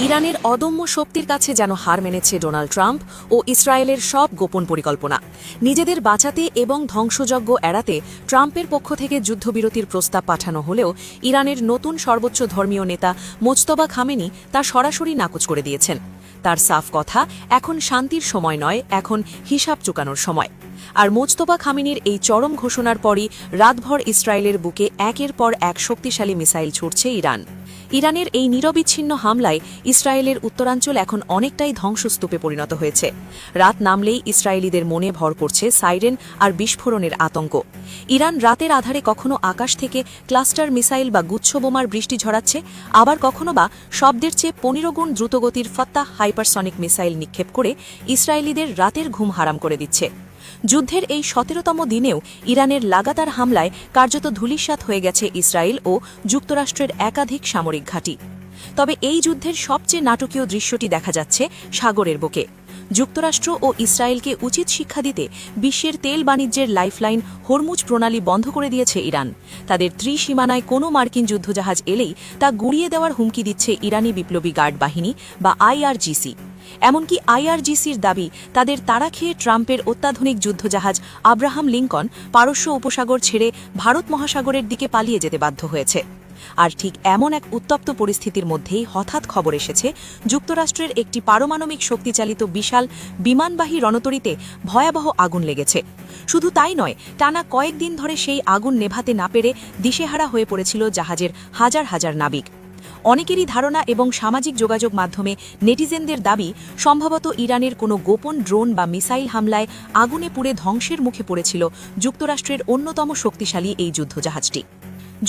ইরানের অদম্য শক্তির কাছে যেন হার মেনেছে ডোনাল্ড ট্রাম্প ও ইসরায়েলের সব গোপন পরিকল্পনা। নিজেদের বাঁচাতে এবং ধ্বংসযজ্ঞ এড়াতে ট্রাম্পের পক্ষ থেকে যুদ্ধবিরতির প্রস্তাব পাঠানো হলেও ইরানের নতুন সর্বোচ্চ ধর্মীয় নেতা মোজতবা খামেনি তা সরাসরি নাকচ করে দিয়েছেন। তার সাফ কথা, এখন শান্তির সময় নয়, এখন হিসাব চুকানোর সময়। আর মোজতবা খামেনির এই চরম ঘোষণার পরই রাতভর ইসরায়েলের বুকে একের পর এক শক্তিশালী মিসাইল ছুটছে ইরান। ইরানের এই নিরবিচ্ছিন্ন হামলায় ইসরায়েলের উত্তরাঞ্চল এখন অনেকটাই ধ্বংসস্তূপে পরিণত হয়েছে। রাত নামলেই ইসরায়েলিদের মনে ভর করছে সাইরেন আর বিস্ফোরণের আতঙ্ক। ইরান রাতের আধারে কখনো আকাশ থেকে ক্লাস্টার মিসাইল বা গুচ্ছবোমার বৃষ্টি ঝরাচ্ছে, আবার কখনো বা শব্দের চেয়ে 15 গুণ দ্রুতগতির ফাত্তাহ হাইপারসনিক মিসাইল নিক্ষেপ করে ইসরায়েলিদের রাতের ঘুম হারাম করে দিচ্ছে। যুদ্ধের এই 17তম দিনেও ইরানের লাগাতার হামলায় কার্যত ধূলিসাৎ হয়ে গেছে ইসরায়েল ও যুক্তরাষ্ট্রের একাধিক সামরিক ঘাঁটি। তবে এই যুদ্ধের সবচেয়ে নাটকীয় দৃশ্যটি দেখা যাচ্ছে সাগরের বুকে। যুক্তরাষ্ট্র ও ইসরায়েলকে উচিত শিক্ষা দিতে বিশ্বের তেল বাণিজ্যের লাইফলাইন হরমুজ প্রণালী বন্ধ করে দিয়েছে ইরান। তাদের ত্রিসীমানায় কোনো মার্কিন যুদ্ধজাহাজ এলেই তা গুড়িয়ে দেওয়ার হুমকি দিচ্ছে ইরানি বিপ্লবী গার্ড বাহিনী বা IRGC। এমনকি IRGCর দাবি, তাদের তাড়া খেয়ে ট্রাম্পের অত্যাধুনিক যুদ্ধজাহাজ আব্রাহাম লিঙ্কন পারস্য উপসাগর ছেড়ে ভারত মহাসাগরের দিকে পালিয়ে যেতে বাধ্য হয়েছে। আর ঠিক এমন এক উত্তপ্ত পরিস্থিতির মধ্যেই হঠাৎ খবর এসেছে, যুক্তরাষ্ট্রের একটি পারমাণবিক শক্তিচালিত বিশাল বিমানবাহী রণতরীতে ভয়াবহ আগুন লেগেছে। শুধু তাই নয়, টানা কয়েকদিন ধরে সেই আগুন নেভাতে না পেরে দিশেহারা হয়ে পড়েছিল জাহাজের হাজার হাজার নাবিক। অনেকেরই ধারণা এবং সামাজিক যোগাযোগ মাধ্যমে নেটিজেনদের দাবি, সম্ভবত ইরানের কোনো গোপন ড্রোন বা মিসাইল হামলায় আগুনে পুড়ে ধ্বংসের মুখে পড়েছিল যুক্তরাষ্ট্রের অন্যতম শক্তিশালী এই যুদ্ধজাহাজটি।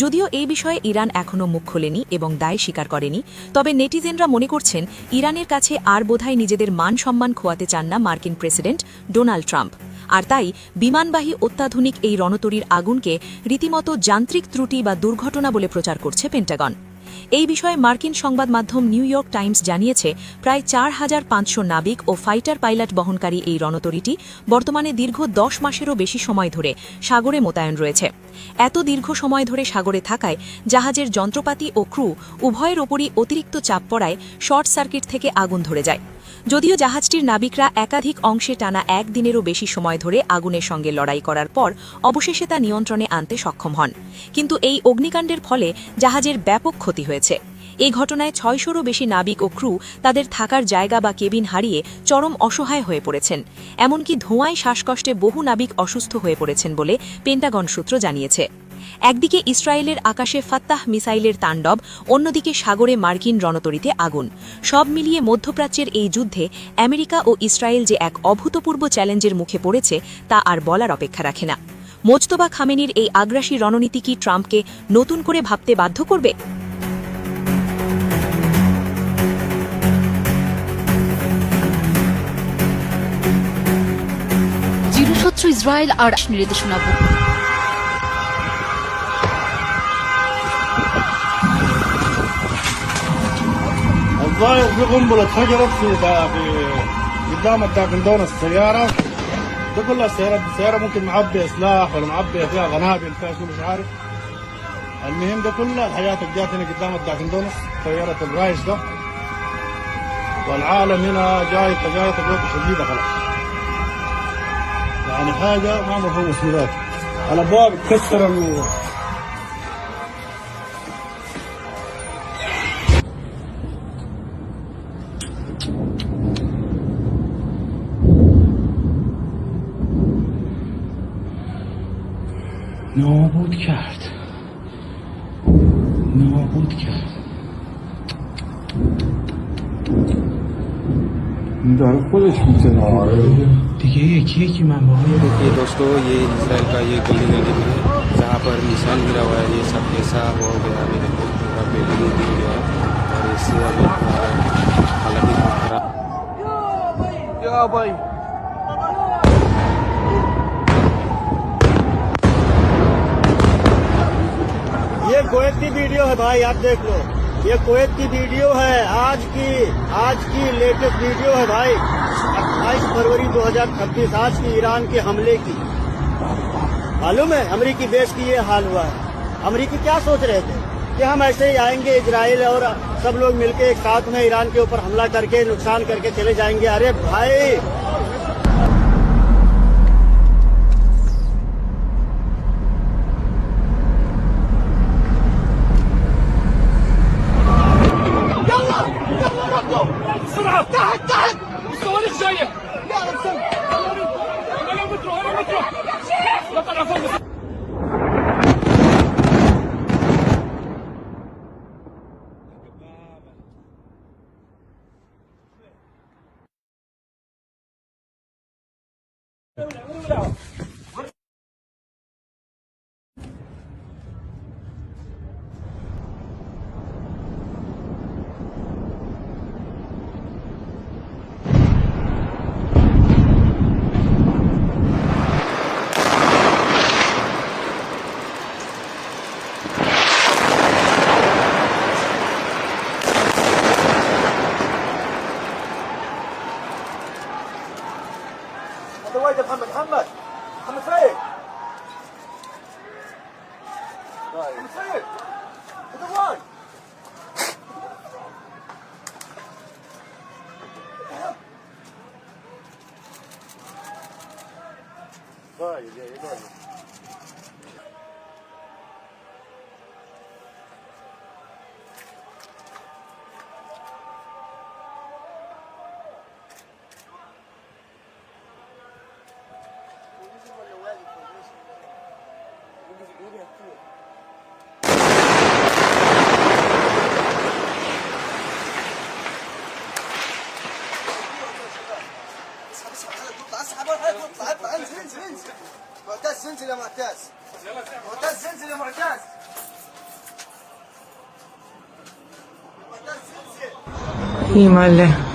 যদিও এই বিষয়ে ইরান এখনও মুখ খোলেনি এবং দায় স্বীকার করেনি, তবে নেটিজেনরা মনে করছেন ইরানের কাছে আর বোধহয় নিজেদের মান সম্মান খোয়াতে চান না মার্কিন প্রেসিডেন্ট ডোনাল্ড ট্রাম্প। আর তাই বিমানবাহী অত্যাধুনিক এই রণতরীর আগুনকে রীতিমতো যান্ত্রিক ত্রুটি বা দুর্ঘটনা বলে প্রচার করছে পেন্টাগন। এই বিষয়ে মার্কিন সংবাদ মাধ্যম নিউ ইয়র্ক টাইমস জানিয়েছে, প্রায় 4500 নাবিক ও ফাইটার পাইলট বহনকারী এই রণতরীটি বর্তমানে দীর্ঘ 10 মাসেরও বেশি সময় ধরে সাগরে মোতায়েন রয়েছে। এত দীর্ঘ সময় ধরে সাগরে থাকায় জাহাজের যন্ত্রপাতি ও ক্রু উভয়ের ওপরই অতিরিক্ত চাপ পড়ায় শর্ট সার্কিট থেকে আগুন ধরে যায়। যদিও জাহাজটির নাবিকরা একাধিক অংশে টানা একদিনেরও বেশি সময় ধরে আগুনের সঙ্গে লড়াই করার পর অবশেষে তা নিয়ন্ত্রণে আনতে সক্ষম হন, কিন্তু এই অগ্নিকাণ্ডের ফলে জাহাজের ব্যাপক ক্ষতি হয়েছে। এই ঘটনায় 600রও বেশি নাবিক ও ক্রু তাদের থাকার জায়গা বা কেবিন হারিয়ে চরম অসহায় হয়ে পড়েছেন। এমনকি ধোঁয়ায় শ্বাসকষ্টে বহু নাবিক অসুস্থ হয়ে পড়েছেন বলে পেন্টাগন সূত্র জানিয়েছে। একদিকে ইসরায়েলের আকাশে ফাত্তাহ মিসাইলের তাণ্ডব, অন্যদিকে সাগরে মার্কিন রণতরীতে আগুন। সব মিলিয়ে মধ্যপ্রাচ্যের এই যুদ্ধে আমেরিকা ও ইসরায়েল যে এক অভূতপূর্ব চ্যালেঞ্জের মুখে পড়েছে তা আর বলার অপেক্ষা রাখে না। মোজতবা খামেনির এই আগ্রাসী রণনীতি কি ট্রাম্পকে নতুন করে ভাবতে বাধ্য করবে? চিরশত্রু ইসরায়েল আর নির্দেশনা الظاهر في قنبلة اتفجرت في قدام الداكندون السيارة. ده كلها السيارة ممكن معبية سلاح ولا معبية فيها قنابل فيها شو مش عارف. المهم ده كلها الحاجات اللي جات هنا قدام الداكندونس سيارة الرايش ده، والعالم هنا جاي تجربة شديدة خلاص. يعني حاجة ما مفهوم اسمها. الأبواب اتكسر نابود کرد. داره خودش میزنه دیگه یکی من باقی. देखिए दोस्तों, ये इसराइल का ये गली नदी है जहाँ पर मिसाइल गिरा हुआ है। ये सब कैसा हो गया, मेरे को पूरा बिल्डिंग गिर गया और इससे हालत ही बहुत खराब। क्या भाई ये कुवैत की वीडियो है भाई, आप देख लो। ये कुवैत की वीडियो है, आज की लेटेस्ट वीडियो है भाई। 28 फरवरी 2026 आज की ईरान के हमले की। मालूम है अमरीकी बेस की ये हाल हुआ है। अमरीकी क्या सोच रहे थे कि हम ऐसे ही आएंगे इजराइल और सब लोग मिलके एक साथ में ईरान के ऊपर हमला करके नुकसान करके चले जाएंगे। अरे भाई, otherwise محمد سيد محمد سيد otherwise طيب يا طيب معتز انزل يا معتز معتز انزل يا معتز معتز انزل اي ماله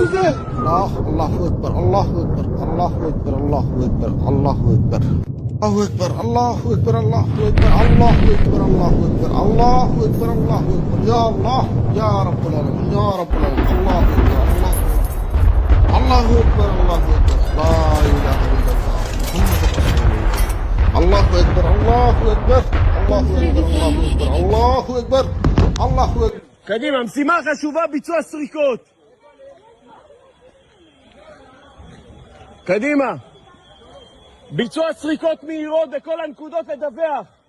الله الله اكبر الله اكبر الله اكبر الله اكبر الله اكبر الله اكبر الله اكبر الله اكبر الله اكبر الله اكبر الله اكبر الله اكبر يا الله يا رب العالمين يا رب العالمين الله اكبر الله اكبر الله اكبر لا اله الا الله محمد رسول الله الله اكبر الله اكبر الله اكبر الله اكبر الله اكبر الله اكبر קדימה, משימה חשובה, ביצוע סריקות. קדימה. ביצוע סריקות מהירות בכל הנקודות לדווח.